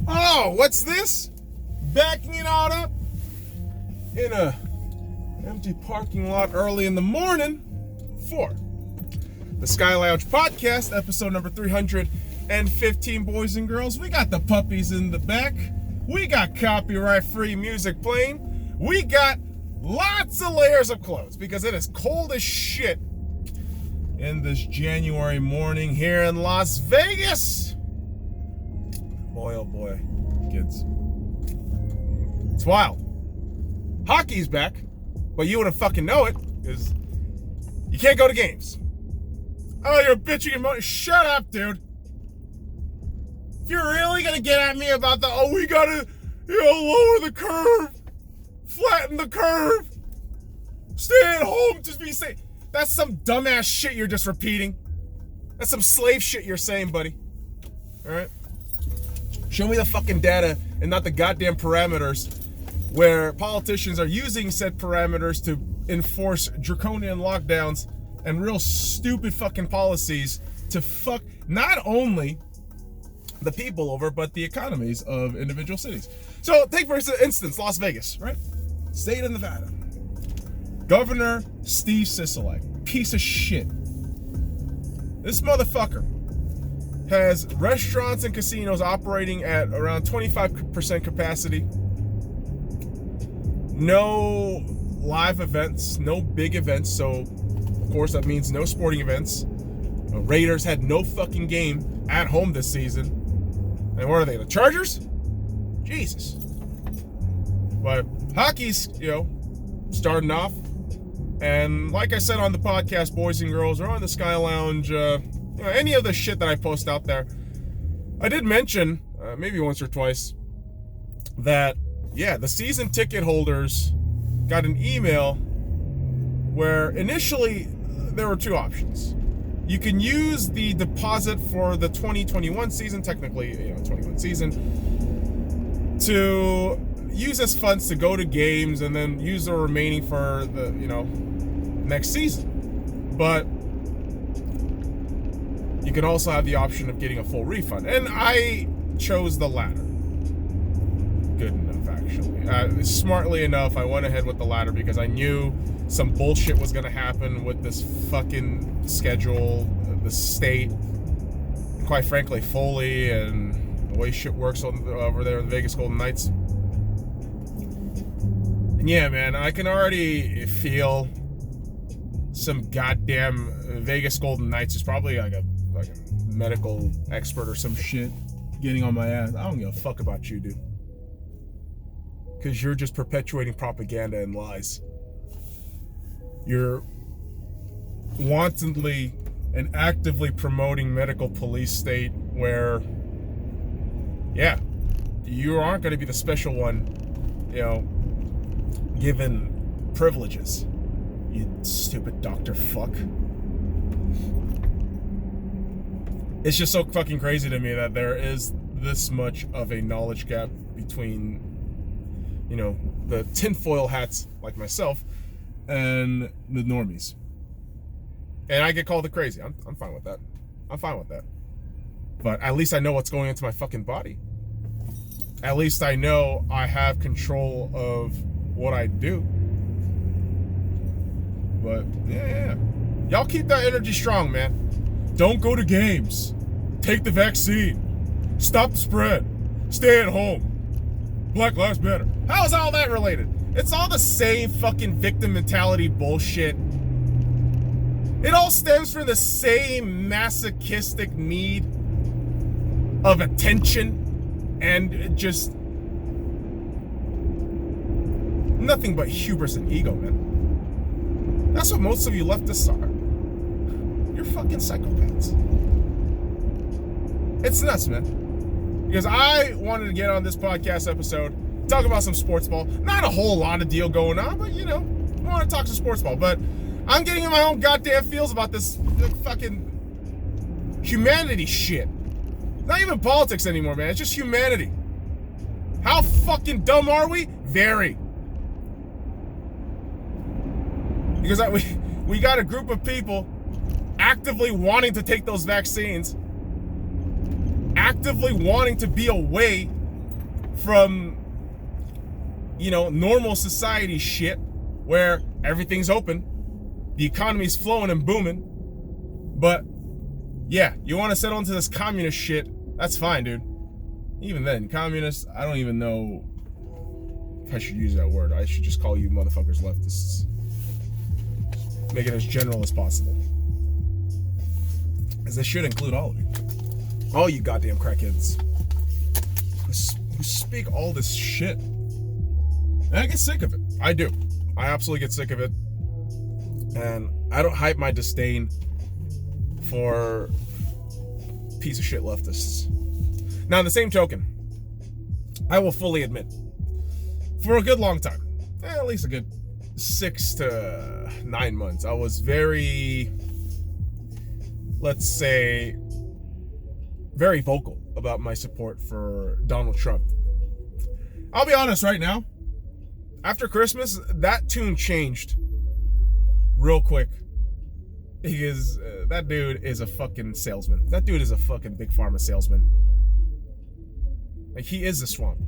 Oh, what's this? Backing it all up in a empty parking lot early in the morning for the SkyLounge podcast, episode number 315, boys and girls. We got the puppies in the back. We got copyright-free music playing. We got lots of layers of clothes because it is cold as shit in this January morning here in Las Vegas. Boy, oh boy, kids. It's wild. Hockey's back, but you wouldn't fucking know it because you can't go to games. Oh, you're bitching and moaning. Shut up, dude. If you're really gonna get at me about we gotta, lower the curve, flatten the curve, stay at home, just be safe. That's some dumbass shit you're just repeating. That's some slave shit you're saying, buddy. All right? Show me the fucking data and not the goddamn parameters where politicians are using said parameters to enforce draconian lockdowns and real stupid fucking policies to fuck not only the people over, but the economies of individual cities. So take for instance, Las Vegas, right? State of Nevada. Governor Steve Sisolak, piece of shit. This motherfucker has restaurants and casinos operating at around 25% capacity. No live events, no big events, so of course that means no sporting events. The Raiders had no fucking game at home this season. And what are they, the Chargers? Jesus. But hockey's, starting off. And like I said on the podcast, boys and girls, or on the SkyLounge, any of the shit that I post out there, I did mention, maybe once or twice, that, the season ticket holders got an email where initially there were two options. You can use the deposit for the 2021 season, technically, 21 season, to use as funds to go to games and then use the remaining for the, next season. But you can also have the option of getting a full refund. And I chose the latter. Good enough, actually. Smartly enough, I went ahead with the latter because I knew some bullshit was going to happen with this fucking schedule, the state, and quite frankly, Foley, and the way shit works over there in the Vegas Golden Knights. And yeah, man, I can already feel some goddamn Vegas Golden Knights is probably like a medical expert or some shit getting on my ass. I don't give a fuck about you, dude. Because you're just perpetuating propaganda and lies. You're wantonly and actively promoting medical police state where, you aren't going to be the special one, given privileges. You stupid doctor fuck. It's just so fucking crazy to me that there is this much of a knowledge gap between, the tinfoil hats like myself and the normies. And I get called the crazy. I'm fine with that. I'm fine with that. But at least I know what's going into my fucking body. At least I know I have control of what I do. But yeah. Y'all keep that energy strong, man. Don't go to games. Take the vaccine. Stop the spread. Stay at home. Black Lives Matter. How is all that related? It's all the same fucking victim mentality bullshit. It all stems from the same masochistic need of attention and just nothing but hubris and ego, man. That's what most of you leftists are. You're fucking psychopaths. It's nuts, man. Because I wanted to get on this podcast episode, talk about some sports ball. Not a whole lot of deal going on, but I want to talk some sports ball. But I'm getting in my own goddamn feels about this fucking humanity shit. Not even politics anymore, man. It's just humanity. How fucking dumb are we? Very. Because we got a group of people actively wanting to take those vaccines, actively wanting to be away from, normal society shit where everything's open, the economy's flowing and booming, but yeah, you want to settle into this communist shit, that's fine, dude. Even then, communists, I don't even know if I should use that word. I should just call you motherfuckers leftists. Make it as general as possible. As this should include all of you. All you goddamn crackheads. Who speak all this shit. And I get sick of it. I do. I absolutely get sick of it. And I don't hype my disdain for piece of shit leftists. Now, on the same token, I will fully admit, for a good long time, at least a good 6 to 9 months, I was very, let's say, very vocal about my support for Donald Trump. I'll be honest right now, after Christmas, that tune changed real quick. Because that dude is a fucking salesman. That dude is a fucking big pharma salesman. Like, he is the swamp.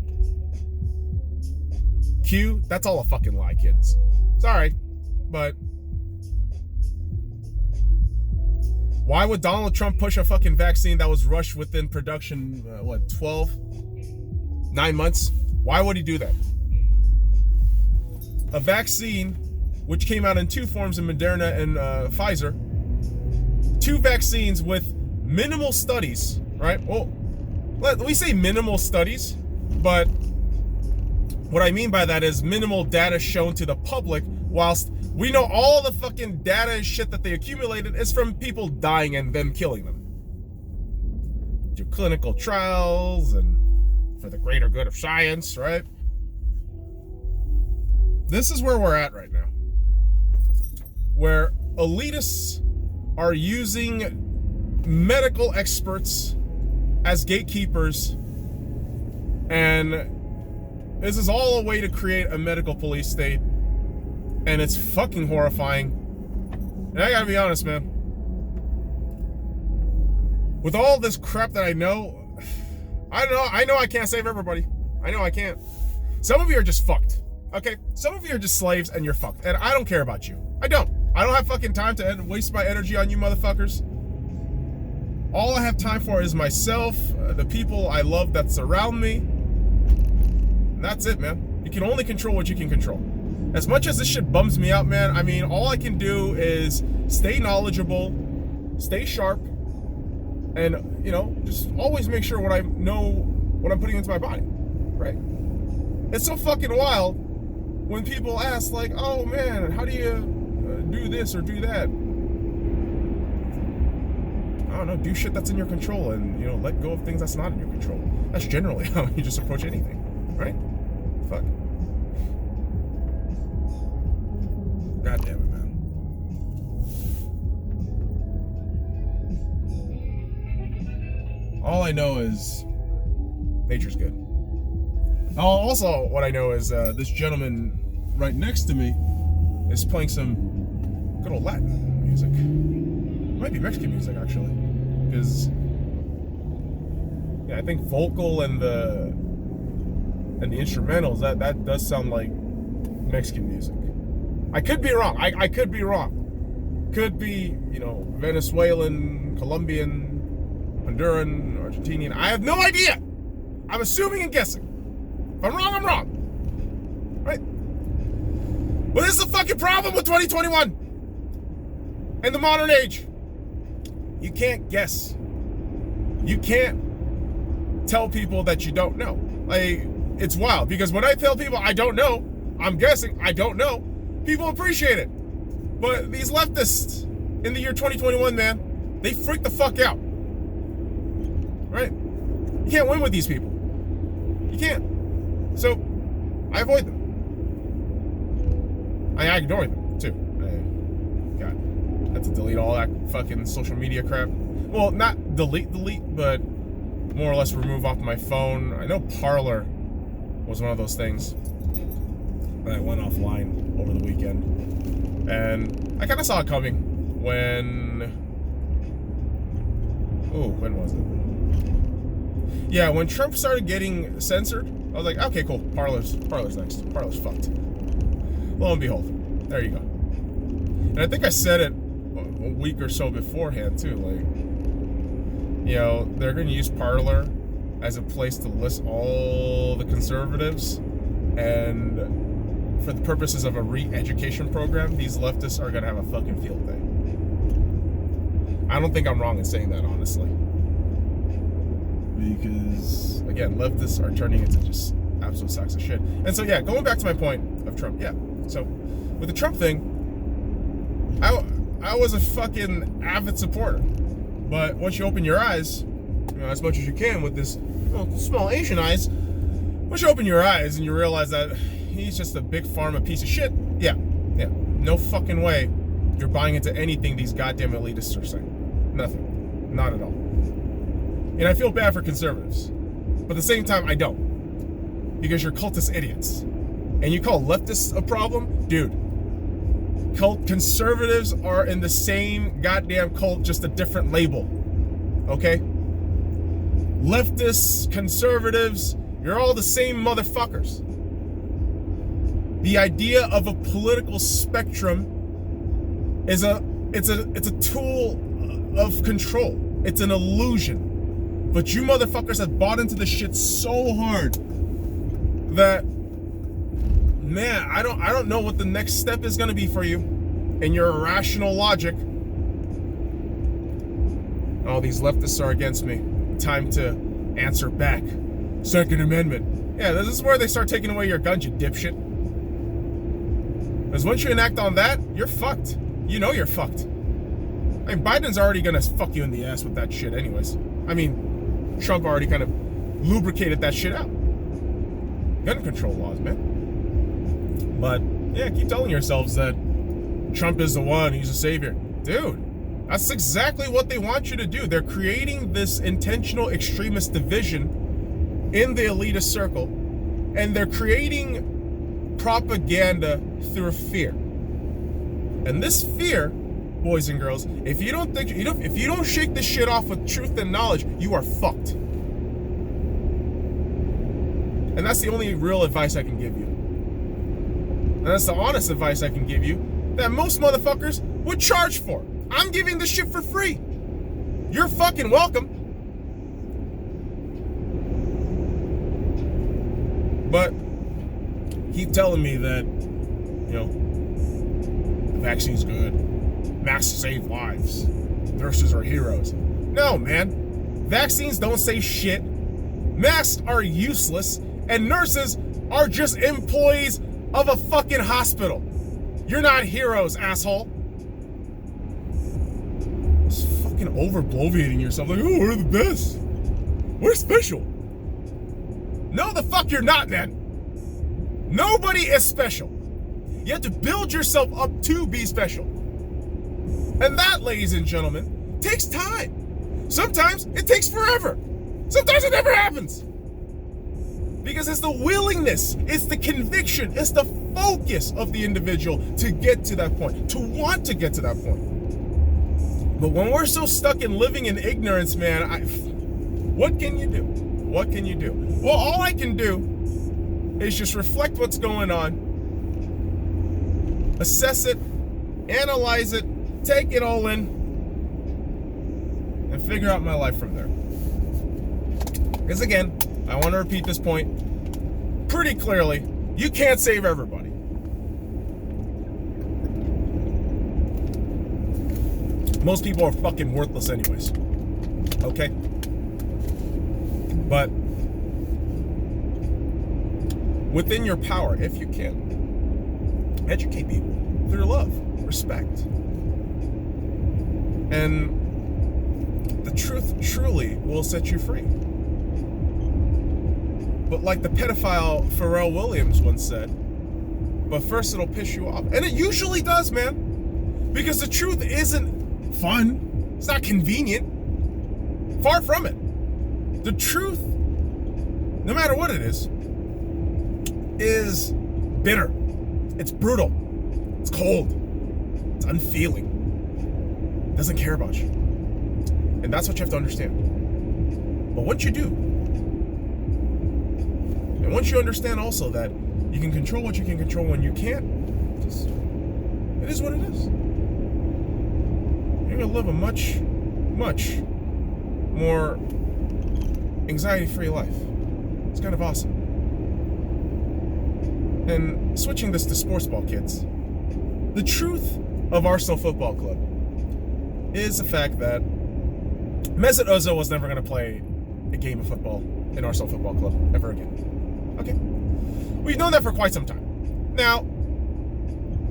Q, that's all a fucking lie, kids. Sorry, but why would Donald Trump push a fucking vaccine that was rushed within production, 9 months? Why would he do that? A vaccine, which came out in 2 forms in Moderna and Pfizer, 2 vaccines with minimal studies, right? Well, we say minimal studies, but what I mean by that is minimal data shown to the public, whilst we know all the fucking data and shit that they accumulated is from people dying and them killing them. Do clinical trials and for the greater good of science, right? This is where we're at right now. Where elitists are using medical experts as gatekeepers, and this is all a way to create a medical police state, and it's fucking horrifying. And I gotta be honest, man, with all this crap that I know I can't save everybody. I know I can't. Some of you are just fucked, okay? Some of you are just slaves and you're fucked, and I don't care about you. I don't have fucking time to waste my energy on you motherfuckers. All I have time for is myself, the people I love that surround me. And that's it, man. You can only control what you can control. As much as this shit bums me out, man, I mean, all I can do is stay knowledgeable, stay sharp, and, just always make sure what I'm putting into my body, right? It's so fucking wild when people ask, like, oh, man, how do you do this or do that? I don't know, do shit that's in your control and, let go of things that's not in your control. That's generally how you just approach anything, right? Fuck. God damn it, man. All I know is nature's good. Also, what I know is this gentleman right next to me is playing some good old Latin music. It might be Mexican music, actually. Because, I think vocal and the instrumentals, that does sound like Mexican music. I could be wrong. I could be wrong. Could be, Venezuelan, Colombian, Honduran, Argentinian. I have no idea. I'm assuming and guessing. If I'm wrong, I'm wrong. Right? But this is the fucking problem with 2021 and the modern age. You can't guess. You can't tell people that you don't know. Like, it's wild, because when I tell people I don't know, I'm guessing, I don't know, people appreciate it. But these leftists in the year 2021, man, they freak the fuck out. Right? You can't win with these people. You can't. So, I avoid them. I ignore them, too. God, I have to delete all that fucking social media crap. Well, not delete, but more or less remove off my phone. I know Parler was one of those things that I went offline over the weekend. And I kind of saw it coming when was it? Yeah, when Trump started getting censored, I was like, okay, cool. Parler's next. Parler's fucked. Lo and behold, there you go. And I think I said it a week or so beforehand too. Like, you know, they're going to use Parler as a place to list all the conservatives, and for the purposes of a re-education program, these leftists are going to have a fucking field day. I don't think I'm wrong in saying that, honestly. Because, again, leftists are turning into just absolute sacks of shit. And so, yeah, going back to my point of Trump, yeah. So, with the Trump thing, I was a fucking avid supporter. But once you open your eyes, you know, as much as you can with this small Asian eyes, once you open your eyes and you realize that he's just a big pharma piece of shit, yeah, no fucking way you're buying into anything these goddamn elitists are saying. Nothing. Not at all. And I feel bad for conservatives. But at the same time, I don't. Because you're cultist idiots. And you call leftists a problem? Dude. Conservatives are in the same goddamn cult, just a different label. Okay? Leftists, conservatives, you're all the same motherfuckers. The idea of a political spectrum is it's a tool of control. It's an illusion. But you motherfuckers have bought into this shit so hard that, man, I don't know what the next step is going to be for you and your irrational logic. Oh, these leftists are against me. Time to answer back. Second Amendment. Yeah, this is where they start taking away your guns, you dipshit. Because once you enact on that, you're fucked. You know you're fucked. I mean, Biden's already gonna fuck you in the ass with that shit anyways. I mean, Trump already kind of lubricated that shit out. Gun control laws, man. But, yeah, keep telling yourselves that Trump is the one, he's a savior. Dude, that's exactly what they want you to do. They're creating this intentional extremist division in the elitist circle, and they're creating propaganda through fear. And this fear, boys and girls, if you don't shake this shit off with truth and knowledge, you are fucked. And that's the only real advice I can give you. And that's the honest advice I can give you that most motherfuckers would charge for. I'm giving this shit for free. You're fucking welcome. But keep telling me that, you know, the vaccine's good. Masks save lives. Nurses are heroes. No, man. Vaccines don't save shit. Masks are useless. And nurses are just employees of a fucking hospital. You're not heroes, asshole. Just fucking over-bloviating yourself. Like, oh, we're the best. We're special. No, the fuck you're not, man. Nobody is special. You have to build yourself up to be special. And that, ladies and gentlemen, takes time. Sometimes it takes forever. Sometimes it never happens. Because it's the willingness, it's the conviction, it's the focus of the individual to get to that point, to want to get to that point. But when we're so stuck in living in ignorance, man, what can you do? What can you do? Well, all I can do is just reflect what's going on, assess it, analyze it, take it all in, and figure out my life from there. Because again, I want to repeat this point pretty clearly. You can't save everybody. Most people are fucking worthless anyways. Okay? But within your power, if you can, educate people through love, respect. And the truth truly will set you free. But like the pedophile Pharrell Williams once said, but first it'll piss you off. And it usually does, man. Because the truth isn't fun. It's not convenient. Far from it. The truth, no matter what it is bitter. It's brutal. It's cold. It's unfeeling. It doesn't care about you. And that's what you have to understand. But once you do, once you understand also that you can control what you can control when you can't, just, it is what it is. You're going to live a much, much more anxiety-free life. It's kind of awesome. And switching this to sports ball, kids, the truth of Arsenal Football Club is the fact that Mesut Ozil was never going to play a game of football in Arsenal Football Club ever again. Okay? We've known that for quite some time. Now,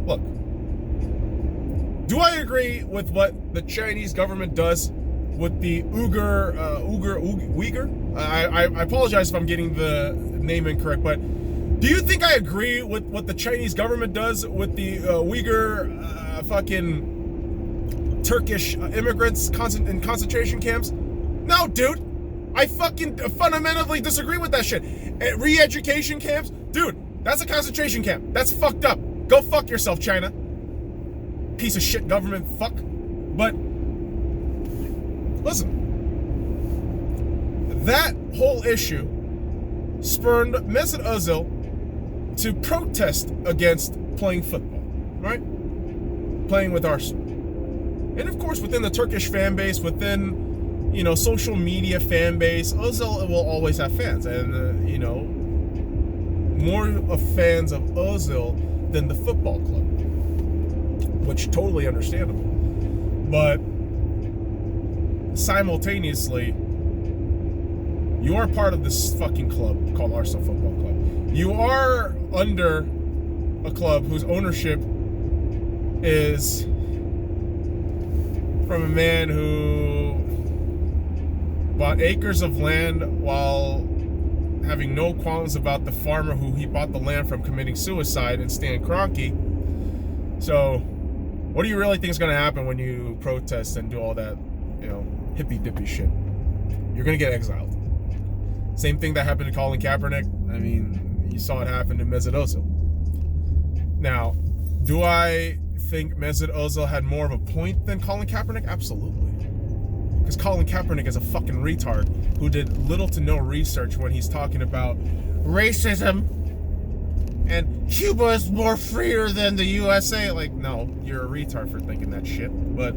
look, do I agree with what the Chinese government does with the Uyghur? I apologize if I'm getting the name incorrect, but do you think I agree with what the Chinese government does with the Uyghur fucking Turkish immigrants in concentration camps? No, dude. I fucking fundamentally disagree with that shit. Re-education camps? Dude, that's a concentration camp. That's fucked up. Go fuck yourself, China. Piece of shit government fuck. But, listen. That whole issue spurned Mesut Ozil to protest against playing football, right? Playing with Arsenal. And of course, within the Turkish fan base, within, social media fan base, Ozil will always have fans. And, more of fans of Ozil than the football club. Which, totally understandable. But, simultaneously, you are part of this fucking club called Arsenal Football Club. You are under a club whose ownership is from a man who bought acres of land while having no qualms about the farmer who he bought the land from committing suicide, and Stan Kroenke. So, what do you really think is going to happen when you protest and do all that, hippy-dippy shit? You're going to get exiled. Same thing that happened to Colin Kaepernick. I mean, you saw it happen to Mesut Ozil. Now, do I think Mesut Ozil had more of a point than Colin Kaepernick? Absolutely. Because Colin Kaepernick is a fucking retard who did little to no research when he's talking about racism and Cuba is more freer than the USA. Like, no, you're a retard for thinking that shit. But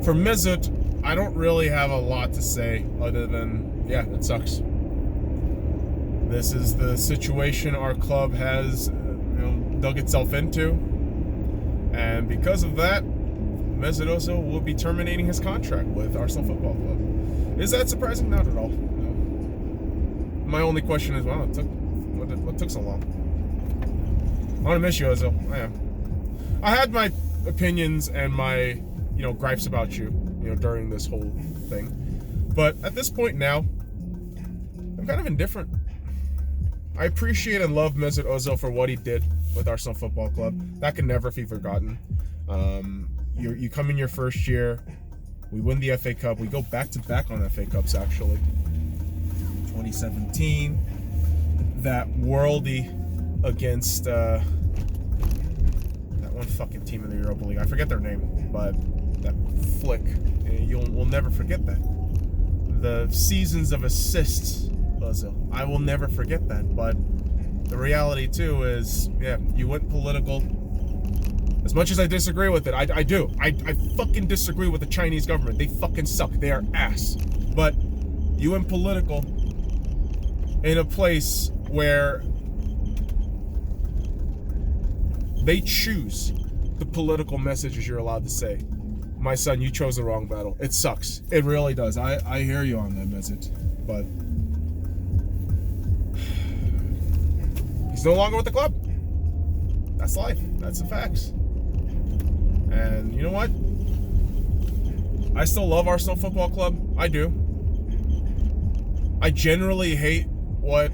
for Mesut, I don't really have a lot to say other than, yeah, it sucks. This is the situation our club has, dug itself into. And because of that, Mesut Ozil will be terminating his contract with Arsenal Football Club. Is that surprising? Not at all. No. My only question is, what took so long? I want to miss you, Ozil. I am. I had my opinions and my, gripes about you, during this whole thing. But at this point now, I'm kind of indifferent. I appreciate and love Mesut Ozil for what he did with Arsenal Football Club. That can never be forgotten. You come in your first year, we win the FA Cup. We go back-to-back on FA Cups, actually. 2017, that worldie against that one fucking team in the Europa League. I forget their name, but that flick, we'll never forget that. The seasons of assists, Ozil. I will never forget that. But the reality too is, yeah, you went political. As much as I disagree with it, I do. I fucking disagree with the Chinese government. They fucking suck. They are ass. But you went political in a place where they choose the political messages you're allowed to say. My son, you chose the wrong battle. It sucks. It really does. I hear you on that message. But he's no longer with the club. That's life. That's the facts. And you know what? I still love Arsenal Football Club. I do. I generally hate what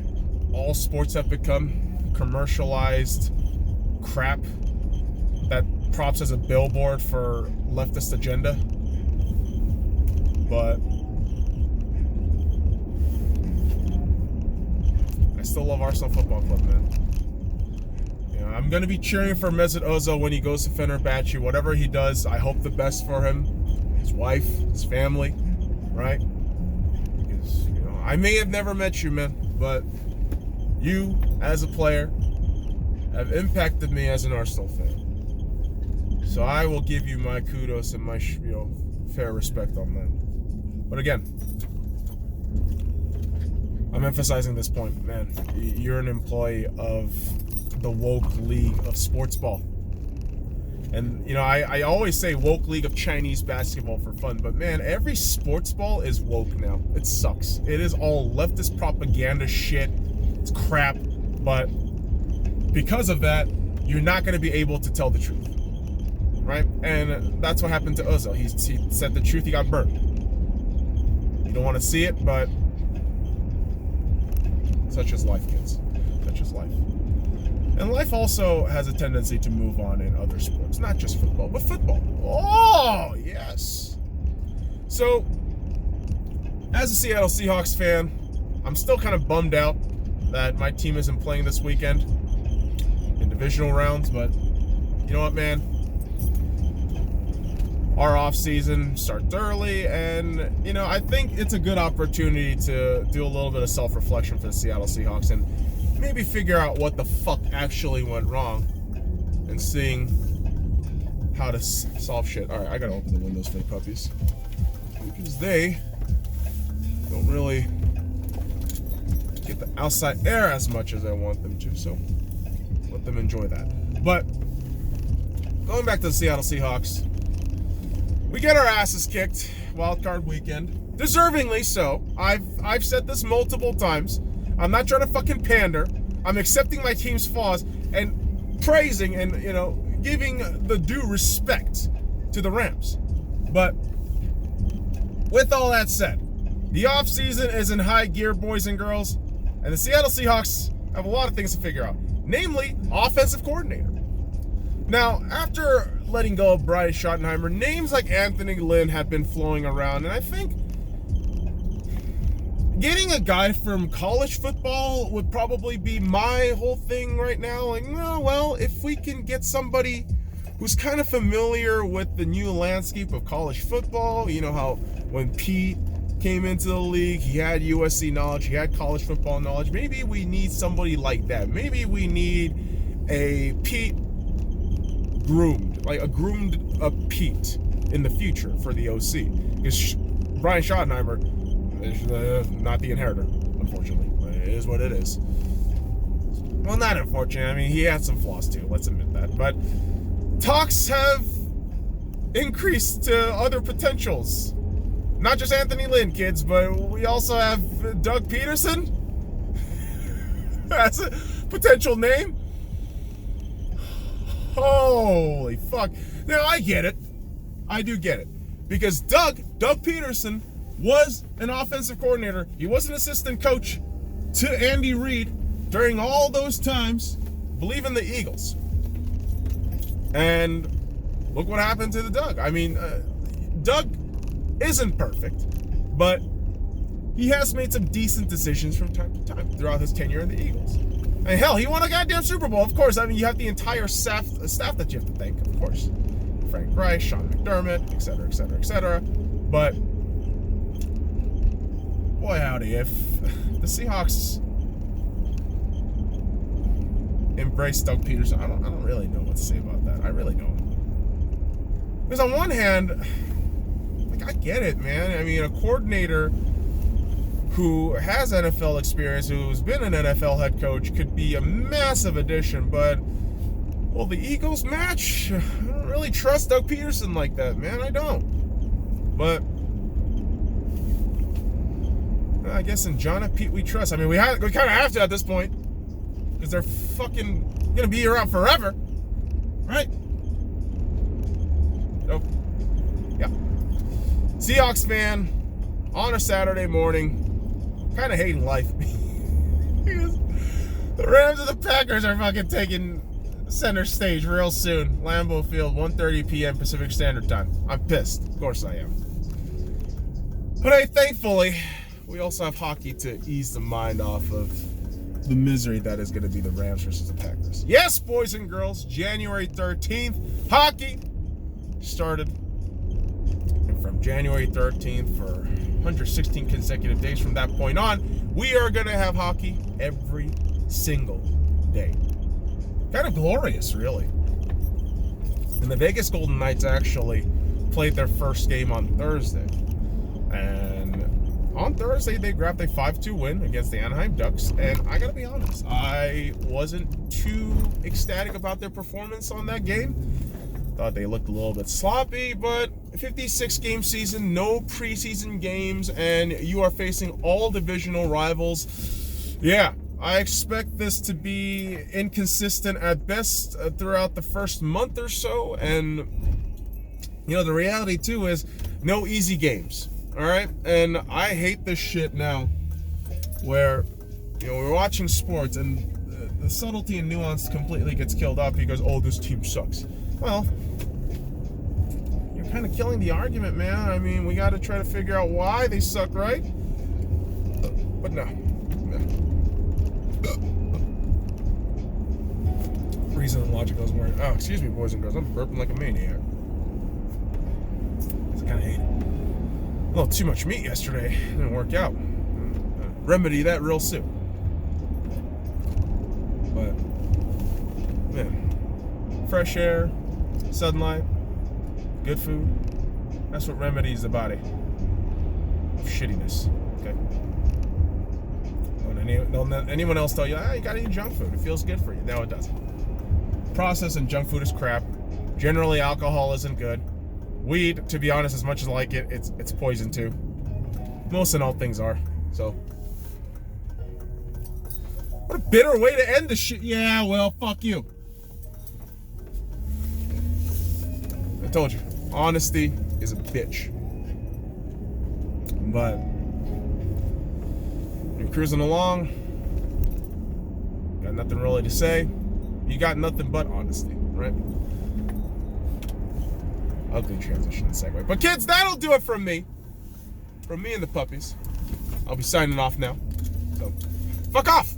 all sports have become. Commercialized crap that props as a billboard for leftist agenda. But I still love Arsenal Football Club, man. I'm going to be cheering for Mesut Ozil when he goes to Fenerbahce. Whatever he does, I hope the best for him, his wife, his family, right? Because, I may have never met you, man, but you, as a player, have impacted me as an Arsenal fan. So I will give you my kudos and my, fair respect on that. But again, I'm emphasizing this point, man. You're an employee of the woke league of sports ball. And, I always say woke league of Chinese basketball for fun, but man, every sports ball is woke now. It sucks. It is all leftist propaganda shit. It's crap. But because of that, you're not going to be able to tell the truth. Right? And that's what happened to Ozil. He said the truth, he got burned. You don't want to see it, but such is life, kids. Such is life. And life also has a tendency to move on in other sports, not just football, but football. Oh, yes. So, as a Seattle Seahawks fan, I'm still kind of bummed out that my team isn't playing this weekend in divisional rounds, but you know what, man? Our off season starts early, and I think it's a good opportunity to do a little bit of self-reflection for the Seattle Seahawks and maybe figure out what the fuck actually went wrong and seeing how to solve shit. All right, I gotta open the windows for the puppies because they don't really get the outside air as much as I want them to, so let them enjoy that. But going back to the Seattle Seahawks, we get our asses kicked wild card weekend, deservingly so. I've said this multiple times. I'm not trying to fucking pander. I'm accepting my team's flaws and praising and giving the due respect to the Rams. But with all that said, the offseason is in high gear, boys and girls, and the Seattle Seahawks have a lot of things to figure out, namely offensive coordinator. Now, after letting go of Brian Schottenheimer, names like Anthony Lynn have been flowing around, and I think getting a guy from college football would probably be my whole thing right now. Like, well, if we can get somebody who's kind of familiar with the new landscape of college football, how when Pete came into the league, he had USC knowledge, he had college football knowledge. Maybe we need somebody like that. Maybe we need a Pete groomed, like a Pete in the future for the OC. Because Brian Schottenheimer is not the inheritor, unfortunately. It is what it is. Well, not unfortunate. I mean, he had some flaws too. Let's admit that. But talks have increased to other potentials. Not just Anthony Lynn, kids, but we also have Doug Peterson. That's a potential name. Holy fuck. Now, I get it. I do get it. Because Doug Peterson was an offensive coordinator. He was an assistant coach to Andy Reid during all those times, believe in the Eagles. And look what happened to the Doug. I mean, Doug isn't perfect, but he has made some decent decisions from time to time throughout his tenure in the Eagles. And hell, he won a goddamn Super Bowl, of course. I mean, you have the entire staff that you have to thank, of course. Frank Reich, Sean McDermott, etc., etc., etc. But boy howdy, if the Seahawks embrace Doug Peterson, I don't really know what to say about that. I really don't. Because on one hand, like, I get it, man. I mean, a coordinator who has NFL experience, who's been an NFL head coach, could be a massive addition, but well, the Eagles match, I don't really trust Doug Peterson like that, man. I don't. But I guess in John and Pete we trust. I mean, we kind of have to at this point, because they're fucking gonna be around forever, right? So, yeah. Seahawks fan on a Saturday morning, kind of hating life. Because the Rams and the Packers are fucking taking center stage real soon. Lambeau Field, 1:30 p.m. Pacific Standard Time. I'm pissed. Of course I am. But hey, thankfully, we also have hockey to ease the mind off of the misery that is going to be the Rams versus the Packers. Yes, boys and girls, January 13th, hockey started. And from January 13th for 116 consecutive days from that point on, we are going to have hockey every single day. Kind of glorious, really. And the Vegas Golden Knights actually played their first game on Thursday. And on Thursday, they grabbed a 5-2 win against the Anaheim Ducks. And I got to be honest, I wasn't too ecstatic about their performance on that game. Thought they looked a little bit sloppy, but 56-game season, no preseason games, and you are facing all divisional rivals. Yeah, I expect this to be inconsistent at best throughout the first month or so. And, you know, the reality, too, is no easy games. All right? And I hate this shit now where, you know, we're watching sports and the subtlety and nuance completely gets killed off because, oh, this team sucks. Well, you're kind of killing the argument, man. I mean, we got to try to figure out why they suck, right? But no. Reason and logic doesn't work. Oh, excuse me, boys and girls. I'm burping like a maniac. I kind of hate it. A little too much meat yesterday. Didn't work out. Remedy that real soon. But, man, fresh air, sunlight, good food. That's what remedies the body of shittiness. Okay. Don't let anyone else tell you, you gotta eat junk food. It feels good for you. No, it doesn't. Processed and junk food is crap. Generally, alcohol isn't good. Weed, to be honest, as much as I like it, it's poison too. Most and all things are. So, what a bitter way to end the shit. Yeah, well, fuck you. I told you, honesty is a bitch. But you're cruising along, got nothing really to say. You got nothing but honesty, right? Ugly transition and segue. But kids, that'll do it from me. From me and the puppies. I'll be signing off now. So, fuck off!